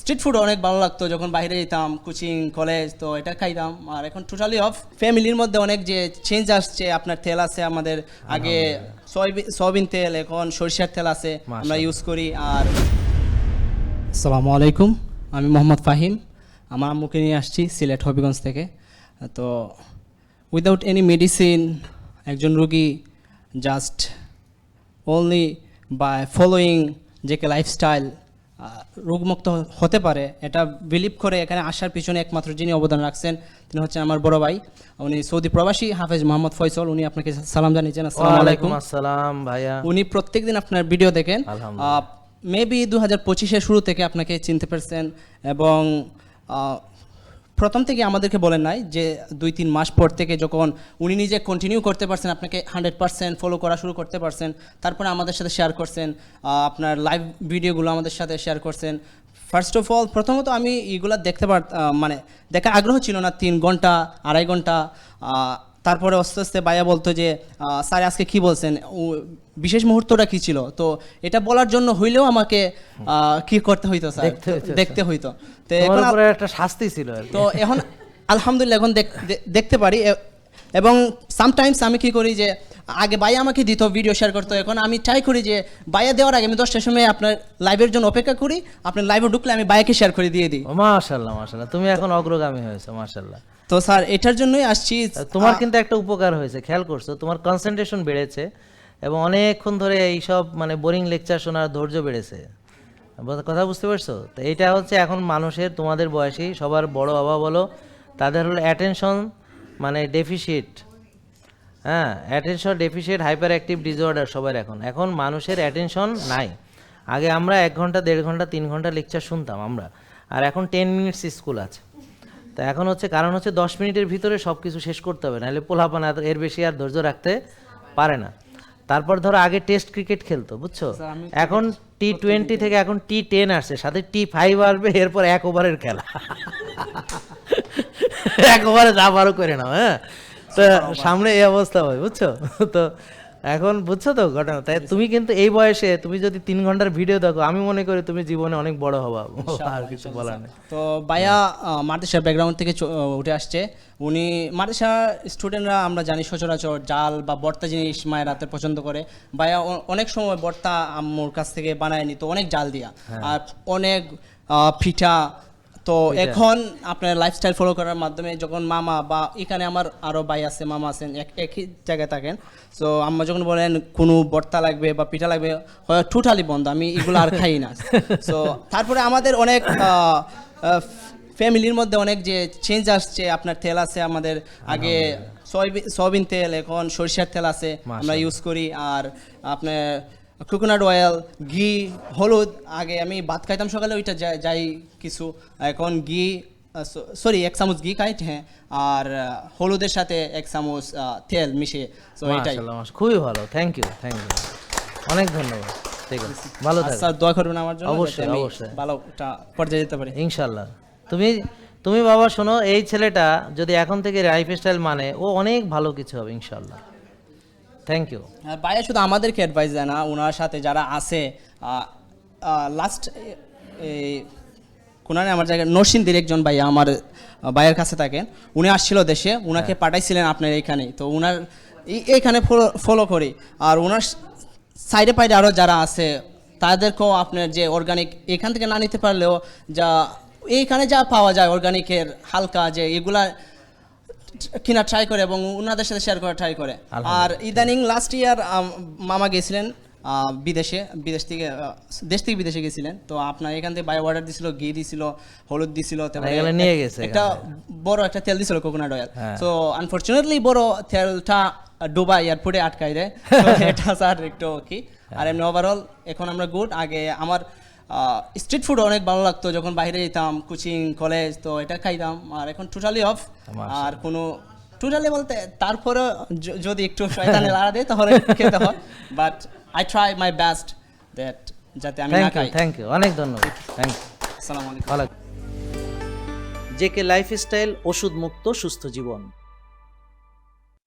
Street food অনেক ভালো লাগতো যখন বাইরে যেতাম, কোচিং কলেজ, তো এটা খাইতাম। আর এখন টোটালি অফ। ফ্যামিলির মধ্যে অনেক যে চেঞ্জ আসছে, আপনার তেল আছে আমাদের, আগে সয়াবিন তেল, এখন সরিষার তেল আছে, আমরা ইউজ করি। আর আসসালামু আলাইকুম, আমি মোহাম্মদ ফাহিম। আমার আম্মুকে নিয়ে আসছি সিলেট হবিগঞ্জ থেকে। তো উইদাউট এনি মেডিসিন একজন রুগী জাস্ট অনলি বাই ফলোয়িং যে লাইফস্টাইল রোগমুক্ত হতে পারে, এটা বিলিভ করে এখানে আসার পিছনে একমাত্র যিনি অবদান রাখছেন তিনি হচ্ছেন আমার বড় ভাই, উনি সৌদি প্রবাসী হাফেজ মোহাম্মদ ফয়সল। উনি আপনাকে সালাম জানিয়েছেন। আসসালামু আলাইকুম। আসসালাম ভাইয়া। উনি প্রত্যেকদিন আপনার ভিডিও দেখেন, মেবি 2025-এর শুরু থেকে আপনাকে চিনতে পারছেন, এবং প্রথম থেকে আমাদেরকে বলেন নাই যে 2-3 মাস পর থেকে যখন উনি নিজে কন্টিনিউ করতে পারছেন, আপনাকে 100% ফলো করা শুরু করতে পারছেন, তারপরে আমাদের সাথে শেয়ার করছেন, আপনার লাইভ ভিডিওগুলো আমাদের সাথে শেয়ার করছেন। ফার্স্ট অফ অল, প্রথমত আমি এইগুলো দেখতে মানে দেখার আগ্রহ ছিল না 3 ঘন্টা 2.5 ঘন্টা। তারপরে আস্তে আস্তে ভাইয়া বলতো যে স্যার আজকে কি বলছেন, বিশেষ মুহূর্তটা কি ছিল, তো এটা বলার জন্য হইলেও আমাকে কি করতে হইতো স্যার, দেখতে হইতো। তো এখন একটা শাস্তি ছিল। তো এখন আলহামদুলিল্লাহ এখন দেখতে পারি। এবং সামটাইমস আমি কি করি যে আগে ভাইয়া আমাকে দিত, ভিডিও শেয়ার করতো, এখন আমি ট্রাই করি যে ভাইয়া দেওয়ার আগে আমি 10টার সময় আপনার লাইভের জন্য অপেক্ষা করি, আপনার লাইভে ঢুকলে আমি ভাইয়াকে শেয়ার করে দিয়ে দিই। মাশাআল্লাহ মাশাআল্লাহ, তুমি এখন অগ্রগামী হয়েছো মাশাআল্লাহ। তো স্যার এটার জন্যই আসছি। তোমার কিন্তু একটা উপকার হয়েছে, খেয়াল করছো, তোমার কনসেন্ট্রেশন বেড়েছে এবং অনেকক্ষণ ধরে এইসব মানে বোরিং লেকচার শোনার ধৈর্য বেড়েছে। কথা বুঝতে পারছো? তো এইটা হচ্ছে এখন মানুষের, তোমাদের বয়সী সবার বড় বাবা বলো, তাদের হলো অ্যাটেনশন মানে ডেফিসিট। হ্যাঁ, attention deficit hyper active disorder সবার এখন মানুষের অ্যাটেনশন নাই। আগে আমরা 1 ঘন্টা 1.5 ঘন্টা 3 ঘন্টা লেকচার শুনতাম আমরা, আর এখন 10 মিনিটস স্কুল আছে। তা এখন হচ্ছে কারণ হচ্ছে 10 মিনিটের ভিতরে সব কিছু শেষ করতে হবে, নাহলে পোলাপানা এর বেশি আর ধৈর্য রাখতে পারে না। তারপর ধরো আগে টেস্ট ক্রিকেট খেলতো, বুঝছো, এখন T20 থেকে এখন T10 আসছে, সাথে T5 আসবে, এরপর 1 ওভারের খেলা। 1 ওভারে যা পারো করে নাও। হ্যাঁ, তো সামনে এই অবস্থা হয়, বুঝছো। তো এখন বুঝছো তো ঘটনা। তাই তুমি কিন্তু এই বয়সে তুমি যদি 3 ঘন্টার ভিডিও দেখো, আমি মনে করি তুমি জীবনে অনেক বড় হবা, আর কিছু বলার নেই। তো ভাইয়া মাদ্রাসা ব্যাকগ্রাউন্ড থেকে উঠে আসছে। উনি মাদ্রাসা স্টুডেন্টরা আমরা জানি সচরাচর জাল বা ভর্তা জিনিস মায়ের হাতে পছন্দ করে। ভাইয়া অনেক সময় ভর্তা আম্মুর কাছ থেকে বানায় নিত অনেক জাল দিয়া, আর অনেক পিঠা। তো এখন আপনার লাইফস্টাইল ফলো করার মাধ্যমে যখন মামা বা এখানে আমার আরও ভাই আছে, মামা আছেন, একই জায়গায় থাকেন, সো আম্মা যখন বলেন কোনো ভর্তা লাগবে বা পিঠা লাগবে, হয় টোটালি বন্ধ, আমি এগুলো আর খাই না। সো তারপরে আমাদের অনেক ফ্যামিলির মধ্যে অনেক যে চেঞ্জ আসছে, আপনার তেল আছে আমাদের, আগে সয়াবিন তেল, এখন সরিষার তেল আছে, আমরা ইউজ করি। আর আপনার কোকোনাট অয়েল, ঘি, হলুদ, আগে আমি ভাত খাইতাম সকালে, ওইটা যাই কিছু, এখন ঘি, সরি 1 চামচ ঘি খাই, হ্যাঁ, আর হলুদের সাথে 1 চামচ তেল মিশিয়ে। সো এটাই। খুবই ভালো, থ্যাংক ইউ অনেক ধন্যবাদ। ঠিক আছে, ভালো থাকো স্যার, দোয়া করবেন আমার জন্য, অবশ্যই অবশ্যই, ভালো একটা পর্যায়ে যেতে পারি ইনশাআল্লাহ। তুমি বাবা শোনো, এই ছেলেটা যদি এখন থেকে লাইফস্টাইল মানে, ও অনেক ভালো কিছু হবে ইনশাআল্লাহ। Thank you. ভাইয়া শুধু আমাদেরকে অ্যাডভাইস দেয় না, ওনার সাথে যারা আছে, লাস্ট কোনারে আমার জায়গায় নরসিংদীর একজন ভাইয়া আমার ভাইয়ের কাছে থাকেন, উনি আসছিল দেশে, ওনাকে পাঠাইছিলেন আপনার এইখানে, তো ওনার এইখানে ফলো করি। আর ওনার সাইডে পাইডে আরও যারা আছে তাদেরকেও আপনার যে অর্গানিক এখান থেকে না নিতে পারলেও যা এইখানে যা পাওয়া যায় অর্গানিকের হালকা, যে এগুলা কিনা ট্রাই করে এবং ওনাদের সাথে শেয়ার করা ট্রাই করে। আর ইদানিং লাস্ট ইয়ার মামা গেছিলেন দেশ থেকে বিদেশে গেছিলেন, তো আপনার এখান থেকে বাই অর্ডার দিছিল, ঘি দিছিল, হলুদ দিছিল, নিয়ে গেছে একটা বড় একটা তেল দিছিল কোকোনাট অয়েল। সো আনফরচুনেটলি বড় তেলটা দুবাই এয়ারপোর্টে আটকাই দেয়, এটা স্যার একটু কি। আর এমনি ওভারঅল এখন আমরা গুড। আগে আমার স্ট্রিট ফুড অনেক ভালো লাগতো যখন বাইরে যেতাম, কোচিং কলেজ, তো এটা খাইতাম। আর এখন টোটালি অফ। আর কোনো টোটালি বলতে তারপরে যদি একটু শয়তানে লাড়া দেয় তাহলে খেতে হয়, but I try my best that যাতে আমি না খাই। থ্যাংক ইউ, অনেক ধন্যবাদ, থ্যাংক ইউ। আসসালামু আলাইকুম। জেকে লাইফস্টাইল, ওষুধ মুক্ত সুস্থ জীবন।